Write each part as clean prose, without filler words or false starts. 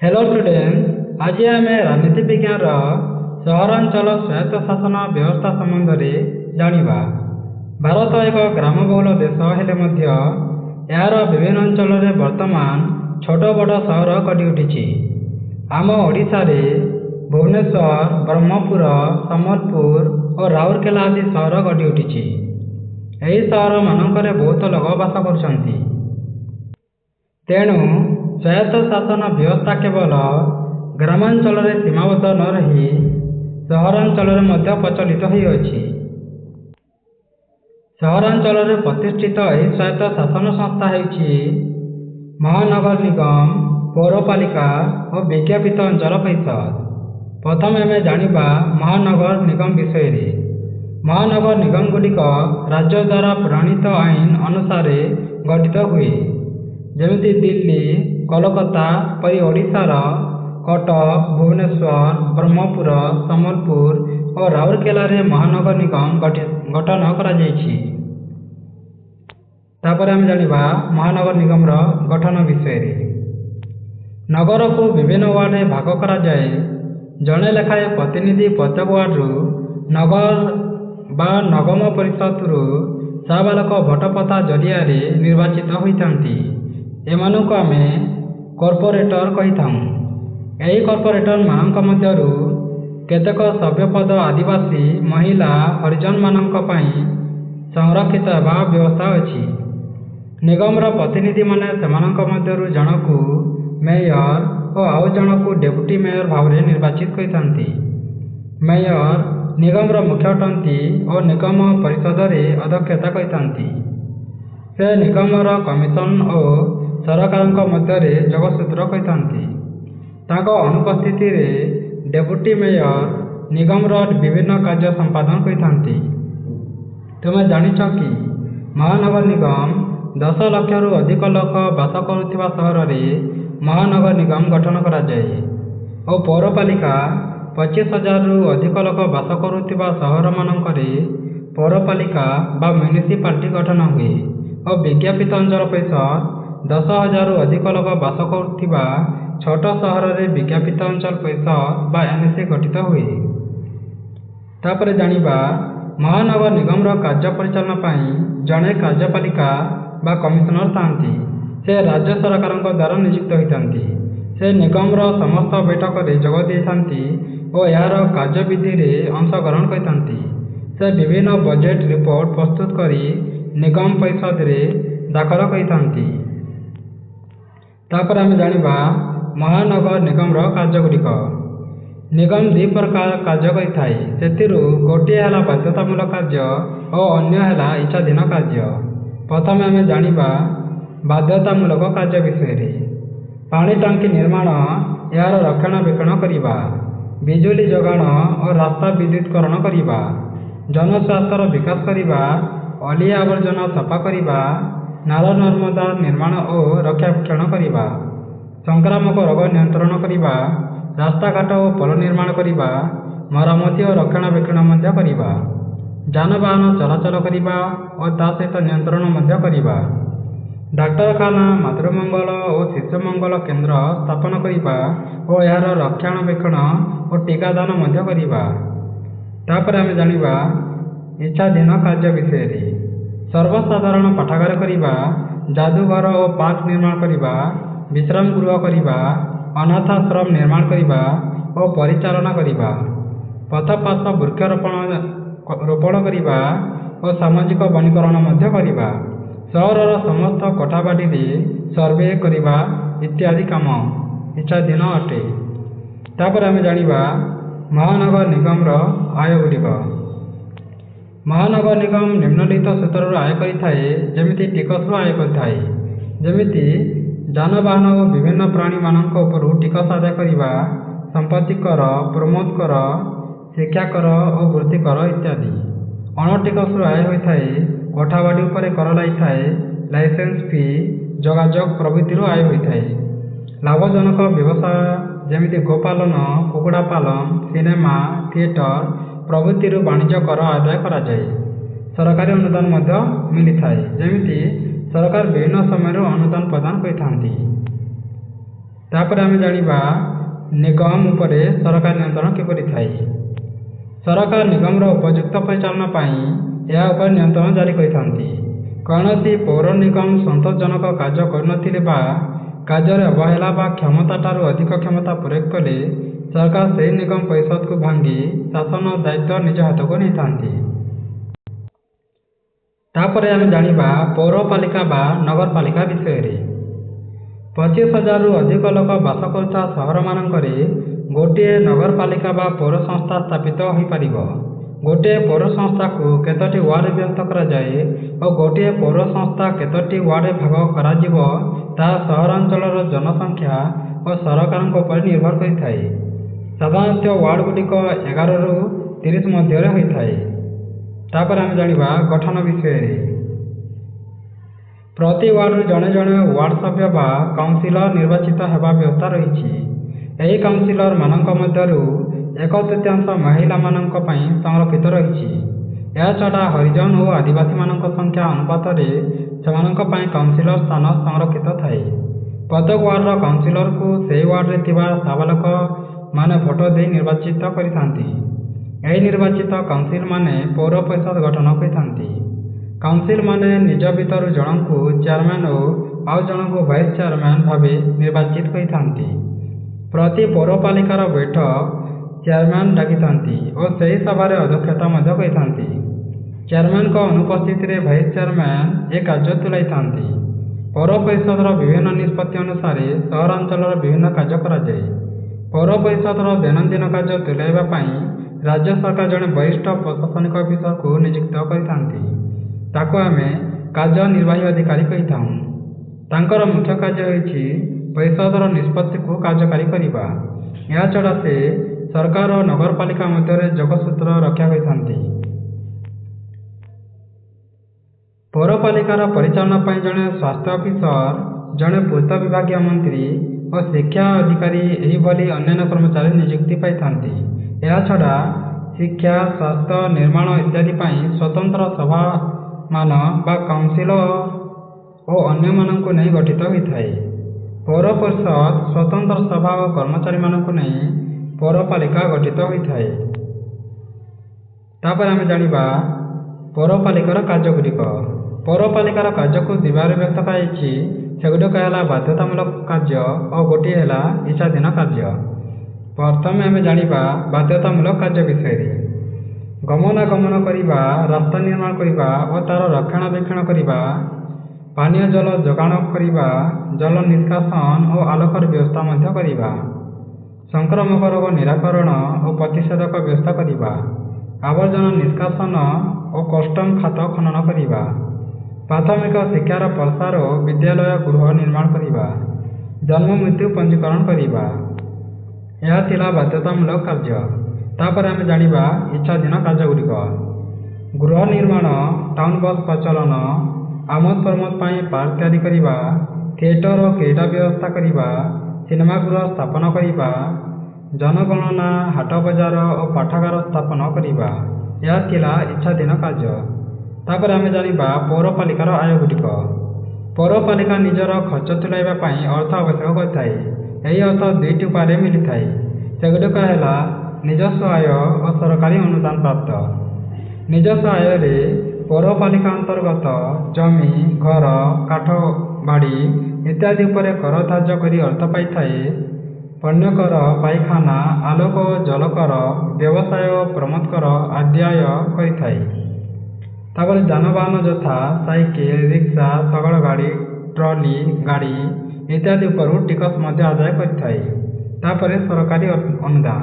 Hello student, आज आम राजनीति विज्ञान सहरांचल स्वायत्त शासन व्यवस्था संबंध में जानिबा। भारत एक ग्रामबहुल देश हेले मध्य यार विभिन्न अंचल में वर्तमान छोट बड़ सहर गढ़ी उठी। आम ओडिशा रे भुवनेश्वर, ब्रह्मपुर, सम्बलपुर और राउरकेला आदि सहर गढ़ी उठी। यही सहर मानकरे बहुत लोक बास करुछंती। तेणु स्वायत्त शासन व्यवस्था केवल ग्रामांचल में सीमाबद्ध न रही सहरांचल में प्रचलित होइअछि। सहरांचल में प्रतिष्ठित यह स्वायत्त शासन संस्था हेउछि महानगर निगम, पौरपालिका और विज्ञापित अंचल परिषद। प्रथम आम जानिबा महानगर निगम विषय रे। महानगर निगम गुड़िक राज्य द्वारा प्रणीत आईन अनुसार गठित हुए, जेमिति दिल्ली, कोलकाता परी ओडिशार कटक, भुवनेश्वर, ब्रह्मपुर, सम्बलपुर और राउरकेला रे महानगर निगम गठन करा जायछि। तापर आम जानिबा महानगर निगम गठन विषय रे। नगर को विभिन्न वार्ड में भाग करा जाए। जड़े लेखाए प्रतिनिधि प्रत्येक वार्ड नगर बा नगम परिषद साबालक भोटपता जरिया निर्वाचित होइथांती। एमानक आमे कॉर्पोरेटर कही था। यही कॉर्पोरेटर मानक मध्यरु केतेक सभ्यपद आदिवासी, महिला, हरिजन मानक पई संरक्षित हेबा व्यवस्था अछि। निगमर प्रतिनिधि माने सेमानक मध्यरु जनकु मेयर और आउ जनकु डेप्यूटी मेयर भाव में निर्वाचित करिथांती। मेयर निगमर मुख्य अटंती और निगम परिषद रे अध्यक्षता करिथांती। से निगमर कमिशन और सरकार मध्य जोगसूत्र करिथांती। तांको अनुपस्थिति रे डेप्यूटी मेयर निगमर विभिन्न कार्य संपादन करिथांती। तुमे जानिछ कि महानगर निगम 10 लाख रु अधिक लोक बास करुथिबा सहर रे महानगर निगम गठन करा जाए और पौरपालिका 25,000 रु अधिक लोक बास करुथिबा सहर मानकरे पौरपालिका बा म्युनिसिपालिटी गठन हुए और विज्ञापित अंचल परिषद 10,000 रु अधिक लोक बास करुथिबा छोट सहर रे विज्ञापित अंचल परिषद बा एनएसी गठित हुए। तापर जानिबा महानगर निगम कार्य परिचालन पाई जड़े कार्यपालिका बा कमिशनर थांती। से राज्य सरकार द्वारा नियुक्त होइथांती। से निगम समस्त बैठक रे जोग देइथांती और यार कार्यविधि रे अंशग्रहण करिथांती। से विभिन्न बजेट रिपोर्ट प्रस्तुत करी निगम परिषद रे दाखल करिथांती। तापर आम जानिबा महानगर निगम कार्यगुड़िक। निगम दुई प्रकार कार्य करिथाए। सेतिरु गोटे है बाध्यतामूलक कार्य और अन्य है इच्छाधीन कार्य। प्रथम आम जानिबा बाध्यतामूलक कार्य विषय रे। पानी टांकी निर्माण, यार रक्षणाबेक्षण करिबा, बिजुली जोगाण और रास्ता विद्युतकरण करिबा, जनस्वास्थ्यर विकास करिबा, अलिया आवर्जना सफा करिबा, नाल नर्मदा निर्माण और रक्षाबेक्षण करिबा, संक्रामक रोग नियंत्रण करिबा, रास्ताघाट और पोल निर्माण करिबा, मरामती और रक्षणाबेक्षण मध्य करिबा, जानवाहन चलाचल करिबा और ता सहित नियंत्रण मध्य करिबा, डाक्तरखाना, मातृमंगल और शिशु मंगल केन्द्र स्थापन करिबा और यार रक्षणाबेक्षण और टीकादान मध्य करिबा। तापर आम जानिबा इच्छाधीन कार्य विषय रे। सर्वसाधारण पाठागार करिबा, जादूघर और पार्क निर्माण करिबा, विश्राम गृह करिबा, अनाथाश्रम निर्माण करिबा और परिचालना करिबा, पथपाथ वृक्षरोपण करिबा और सामाजिक वनीकरण मध्य करिबा, सहरर समस्त कोठाबाड़ी रे सर्वे करिबा इत्यादि काम इच्छाधीन अटे। तापर आम जानिबा महानगर निगम आय गुड़िक। महानगर निगम निम्नलिखित सूत्र आय करिथाए, जेमिति टिकस आय करिथाए, जेमिति जानवाहन और विभिन्न प्राणी मानक उपरू टिकस आदाय करिबा, संपत्ति कर, प्रमोद कर, शिक्षा कर और वृत्ति कर इत्यादि। अणटिकस आय होइथाए कोठाबाड़ी उपरे कर लाइथाए, लाइसेंस फी, जोगाजोग प्रभृति आय होइथाए। लाभजनक व्यवसाय जेमिति गोपालन, कुकुड़ा पालन, सिनेमा, थिएटर प्रभृति वाणिज्य कर आदाय करा जाए। सरकारी अनुदान मध्य मिली थाए, जेमिति सरकार विभिन्न समय अनुदान प्रदान करिथांती। ତାପରେ ଆମେ ଜାଣିବା ନିଗମ ଉପରେ ସରକାର ନିୟନ୍ତ୍ରଣ କିପରି ଥାଏ। ସରକାର ନିଗମର ଉପଯୁକ୍ତ ପରିଚାଳନା ପାଇଁ ଏହା ଉପରେ ନିୟନ୍ତ୍ରଣ ଜାରି କରିଥାନ୍ତି। କୌଣସି ପୌର ନିଗମ ସନ୍ତୋଷଜନକ କାର୍ଯ୍ୟ କରୁନଥିଲେ ବା କାର୍ଯ୍ୟରେ ଅବହେଳା ବା କ୍ଷମତାଠାରୁ ଅଧିକ କ୍ଷମତା ପ୍ରୟୋଗ କଲେ ସରକାର ସେହି ନିଗମ ପରିଷଦକୁ ଭାଙ୍ଗି ଶାସନ ଦାୟିତ୍ୱ ନିଜ ହାତକୁ ନେଇଥାନ୍ତି। ତାପରେ ଆମେ ଜାଣିବା ପୌରପାଳିକା ବା ନଗରପାଳିକା ବିଷୟରେ। 25,000ରୁ ଅଧିକ ଲୋକ ବାସ କରୁଥିବା ସହରମାନଙ୍କରେ ଗୋଟିଏ ନଗରପାଳିକା ବା ପୌର ସଂସ୍ଥା ସ୍ଥାପିତ ହୋଇପାରିବ। ଗୋଟିଏ ପୌର ସଂସ୍ଥାକୁ କେତୋଟି ୱାର୍ଡରେ ବିଭକ୍ତ କରାଯାଏ ଓ ଗୋଟିଏ ପୌର ସଂସ୍ଥା କେତୋଟି ୱାର୍ଡରେ ଭାଗ କରାଯିବ ତାହା ସହରାଞ୍ଚଳର ଜନସଂଖ୍ୟା ଓ ସରକାରଙ୍କ ଉପରେ ନିର୍ଭର କରିଥାଏ। ସାଧାରଣତଃ ୱାର୍ଡଗୁଡ଼ିକ 11ରୁ 30 ମଧ୍ୟରେ ହୋଇଥାଏ। ତାପରେ ଆମେ ଜାଣିବା ଗଠନ ବିଷୟରେ। ପ୍ରତି ୱାର୍ଡରୁ ଜଣେ ଜଣେ ୱାର୍ଡ ସଭ୍ୟ ବା କାଉନ୍ସିଲର ନିର୍ବାଚିତ ହେବା ବ୍ୟବସ୍ଥା ରହିଛି। ଏହି କାଉନ୍ସିଲରମାନଙ୍କ ମଧ୍ୟରୁ 1/3 ମହିଳାମାନଙ୍କ ପାଇଁ ସଂରକ୍ଷିତ ରହିଛି। ଏହାଛଡ଼ା ହରିଜନ ଓ ଆଦିବାସୀମାନଙ୍କ ସଂଖ୍ୟା ଅନୁପାତରେ ସେମାନଙ୍କ ପାଇଁ କାଉନ୍ସିଲର ସ୍ଥାନ ସଂରକ୍ଷିତ ଥାଏ। ପ୍ରତ୍ୟେକ ୱାର୍ଡର କାଉନ୍ସିଲରକୁ ସେହି ୱାର୍ଡରେ ଥିବା ସାବାଲକମାନେ ଭୋଟ ଦେଇ ନିର୍ବାଚିତ କରିଥାନ୍ତି। ଏହି ନିର୍ବାଚିତ କାଉନ୍ସିଲମାନେ ପୌର ପରିଷଦ ଗଠନ କରିଥାନ୍ତି। କାଉନ୍ସିଲମାନେ ନିଜ ଭିତରୁ ଜଣଙ୍କୁ ଚେୟାରମ୍ୟାନ ଓ ଆଉ ଜଣଙ୍କୁ ଭାଇସ୍ ଚେୟାରମ୍ୟାନ ଭାବେ ନିର୍ବାଚିତ କରିଥାନ୍ତି। ପ୍ରତି ପୌରପାଳିକାର ବୈଠକ ଚେୟାରମ୍ୟାନ ଡାକିଥାନ୍ତି ଓ ସେହି ସଭାରେ ଅଧ୍ୟକ୍ଷତା ମଧ୍ୟ କରିଥାନ୍ତି। ଚେୟାରମ୍ୟାନଙ୍କ ଅନୁପସ୍ଥିତିରେ ଭାଇସ୍ ଚେୟାରମ୍ୟାନ ଏ କାର୍ଯ୍ୟ ତୁଲାଇଥାନ୍ତି। ପୌର ପରିଷଦର ବିଭିନ୍ନ ନିଷ୍ପତ୍ତି ଅନୁସାରେ ସହରାଞ୍ଚଳର ବିଭିନ୍ନ କାର୍ଯ୍ୟ କରାଯାଏ। ପୌର ପରିଷଦର ଦୈନନ୍ଦିନ କାର୍ଯ୍ୟ ତୁଲାଇବା ପାଇଁ ରାଜ୍ୟ ସରକାର ଜଣେ ବରିଷ୍ଠ ପ୍ରଶାସନିକ ଅଫିସରକୁ ନିଯୁକ୍ତ କରିଥାନ୍ତି। ତାକୁ ଆମେ କାର୍ଯ୍ୟନିର୍ବାହୀ ଅଧିକାରୀ କହିଥାଉ। ତାଙ୍କର ମୁଖ୍ୟ କାର୍ଯ୍ୟ ହେଉଛି ପରିଷଦର ନିଷ୍ପତ୍ତିକୁ କାର୍ଯ୍ୟକାରୀ କରିବା। ଏହାଛଡ଼ା ସେ ସରକାର ଓ ନଗରପାଳିକା ମଧ୍ୟରେ ଯୋଗସୂତ୍ର ରକ୍ଷା କରିଥାନ୍ତି। ପୌରପାଳିକାର ପରିଚାଳନା ପାଇଁ ଜଣେ ସ୍ୱାସ୍ଥ୍ୟ ଅଫିସର, ଜଣେ ପୂର୍ତ୍ତ ବିଭାଗୀୟ ମନ୍ତ୍ରୀ ଓ ଶିକ୍ଷା ଅଧିକାରୀ ଏହିଭଳି ଅନ୍ୟାନ୍ୟ କର୍ମଚାରୀ ନିଯୁକ୍ତି ପାଇଥାନ୍ତି। ଏହାଛଡ଼ା ଶିକ୍ଷା, ସ୍ୱାସ୍ଥ୍ୟ, ନିର୍ମାଣ ଇତ୍ୟାଦି ପାଇଁ ସ୍ୱତନ୍ତ୍ର ସଭାମାନ ବା କାଉନ୍ସିଲ ଓ ଅନ୍ୟମାନଙ୍କୁ ନେଇ ଗଠିତ ହୋଇଥାଏ। ପୌର ପରିଷଦ ସ୍ୱତନ୍ତ୍ର ସଭା ଓ କର୍ମଚାରୀମାନଙ୍କୁ ନେଇ ପୌରପାଳିକା ଗଠିତ ହୋଇଥାଏ। ତାପରେ ଆମେ ଜାଣିବା ପୌରପାଳିକାର କାର୍ଯ୍ୟଗୁଡ଼ିକ। ପୌରପାଳିକାର କାର୍ଯ୍ୟକୁ ଦୁଇଭାଗରେ ବିଭକ୍ତ କରାଯାଇଛି। ସେଗୁଡ଼ିକ ହେଲା ବାଧ୍ୟତାମୂଳକ କାର୍ଯ୍ୟ ଓ ଗୋଟିଏ ହେଲା ଇଚ୍ଛାଧୀନ କାର୍ଯ୍ୟ। ପ୍ରଥମେ ଆମେ ଜାଣିବା ବାଧ୍ୟତାମୂଳକ କାର୍ଯ୍ୟ ବିଷୟରେ। ଗମନାଗମନ କରିବା, ରାସ୍ତା ନିର୍ମାଣ କରିବା ଓ ତା'ର ରକ୍ଷଣାବେକ୍ଷଣ କରିବା, ପାନୀୟ ଜଳ ଯୋଗାଣ କରିବା, ଜଳ ନିଷ୍କାସନ ଓ ଆଲୋକର ବ୍ୟବସ୍ଥା ମଧ୍ୟ କରିବା, ସଂକ୍ରାମକ ରୋଗ ନିରାକରଣ ଓ ପ୍ରତିଷେଧକ ବ୍ୟବସ୍ଥା କରିବା, ଆବର୍ଜନା ନିଷ୍କାସନ ଓ କଷ୍ଟମ ଖାତ ଖନନ କରିବା, ପ୍ରାଥମିକ ଶିକ୍ଷାର ପ୍ରସାର ଓ ବିଦ୍ୟାଳୟ ଗୃହ ନିର୍ମାଣ କରିବା, ଜନ୍ମ ମୃତ୍ୟୁ ପଞ୍ଜୀକରଣ କରିବା। ଏହା ଥିଲା ବାଧ୍ୟତାମୂଳକ କାର୍ଯ୍ୟ। ତାପରେ ଆମେ ଜାଣିବା ଇଚ୍ଛାଧୀନ କାର୍ଯ୍ୟଗୁଡ଼ିକ। ଗୃହ ନିର୍ମାଣ, ଟାଉନ ବସ୍ ପ୍ରଚଳନ, ଆମୋଦ ପ୍ରମୋଦ ପାଇଁ ପାର୍କ ତିଆରି କରିବା, ଥିଏଟର ଓ କ୍ରୀଡ଼ା ବ୍ୟବସ୍ଥା କରିବା, ସିନେମା ଗୃହ ସ୍ଥାପନ କରିବା, ଜନଗଣନା, ହାଟ ବଜାର ଓ ପାଠାଗାର ସ୍ଥାପନ କରିବା। ଏହା ଥିଲା ଇଚ୍ଛାଧୀନ କାର୍ଯ୍ୟ। ତାପରେ ଆମେ ଜାଣିବା ପୌରପାଳିକାର ଆୟଗୁଡ଼ିକ। ପୌରପାଳିକା ନିଜର ଖର୍ଚ୍ଚ ତୁଲାଇବା ପାଇଁ ଅର୍ଥ ଆବଶ୍ୟକ କରିଥାଏ। ଏହି ଅର୍ଥ ଦୁଇଟି ଉପାୟରେ ମିଳିଥାଏ। ସେଗୁଡ଼ିକ ହେଲା ନିଜସ୍ୱ ଆୟ ଓ ସରକାରୀ ଅନୁଦାନ ପ୍ରାପ୍ତ। ନିଜସ୍ୱ ଆୟରେ ପୌରପାଳିକା ଅନ୍ତର୍ଗତ ଜମି, ଘର, କାଠ ବାଡ଼ି ଇତ୍ୟାଦି ଉପରେ କର ଧାର୍ଯ୍ୟ କରି ଅର୍ଥ ପାଇଥାଏ। ପଣ୍ୟକର, ପାଇଖାନା, ଆଲୋକ ଓ ଜଳ କର, ବ୍ୟବସାୟ ଓ ପ୍ରମୋଦ କର ଆଦି ଆୟ କରିଥାଏ। ତାପରେ ଯାନବାହନ ଯଥା ସାଇକେଲ, ରିକ୍ସା, ଶଗଡ଼ ଗାଡ଼ି, ଟ୍ରଲି ଗାଡ଼ି ଇତ୍ୟାଦି ଉପରୁ ଟିକସ ମଧ୍ୟ ଆଦାୟ କରିଥାଏ। ତାପରେ ସରକାରୀ ଅନୁଦାନ।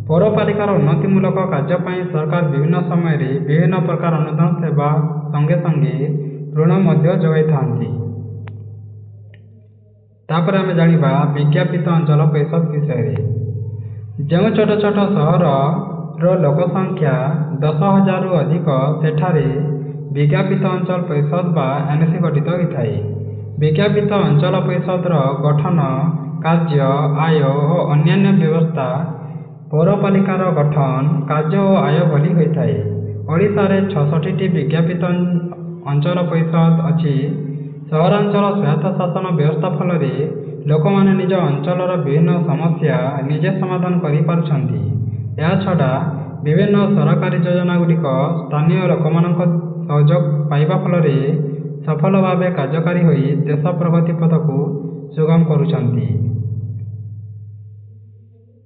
ପୌରପାଳିକାର ଉନ୍ନତିମୂଳକ କାର୍ଯ୍ୟ ପାଇଁ ସରକାର ବିଭିନ୍ନ ସମୟରେ ବିଭିନ୍ନ ପ୍ରକାର ଅନୁଦାନ ସେବା ସଙ୍ଗେ ସଙ୍ଗେ ଋଣ ମଧ୍ୟ ଯୋଗାଇଥାନ୍ତି। ତାପରେ ଆମେ ଜାଣିବା ବିଜ୍ଞାପିତ ଅଞ୍ଚଳ ପରିଷଦ ବିଷୟରେ। ଯେଉଁ ଛୋଟ ଛୋଟ ସହରର ଲୋକସଂଖ୍ୟା 10,000ରୁ ଅଧିକ ସେଠାରେ ବିଜ୍ଞାପିତ ଅଞ୍ଚଳ ପରିଷଦ ବା NC ଗଠିତ ହୋଇଥାଏ। ବିଜ୍ଞାପିତ ଅଞ୍ଚଳ ପରିଷଦର ଗଠନ, କାର୍ଯ୍ୟ, ଆୟ ଓ ଅନ୍ୟାନ୍ୟ ବ୍ୟବସ୍ଥା ପୌରପାଳିକାର ଗଠନ, କାର୍ଯ୍ୟ ଓ ଆୟ ଭଳି ହୋଇଥାଏ। ଓଡ଼ିଶାରେ 66ଟି ବିଜ୍ଞାପିତ ଅଞ୍ଚଳ ପରିଷଦ ଅଛି। ସହରାଞ୍ଚଳ ସ୍ୱାୟତ୍ତ ଶାସନ ବ୍ୟବସ୍ଥା ଫଳରେ ଲୋକମାନେ ନିଜ ଅଞ୍ଚଳର ବିଭିନ୍ନ ସମସ୍ୟା ନିଜେ ସମାଧାନ କରିପାରୁଛନ୍ତି। ଏହାଛଡ଼ା ବିଭିନ୍ନ ସରକାରୀ ଯୋଜନାଗୁଡ଼ିକ ସ୍ଥାନୀୟ ଲୋକମାନଙ୍କ ସହଯୋଗ ପାଇବା ଫଳରେ ସଫଳ ଭାବେ କାର୍ଯ୍ୟକାରୀ ହୋଇ ଦେଶ ପ୍ରଗତି ପଥକୁ ସୁଗମ କରୁଛନ୍ତି।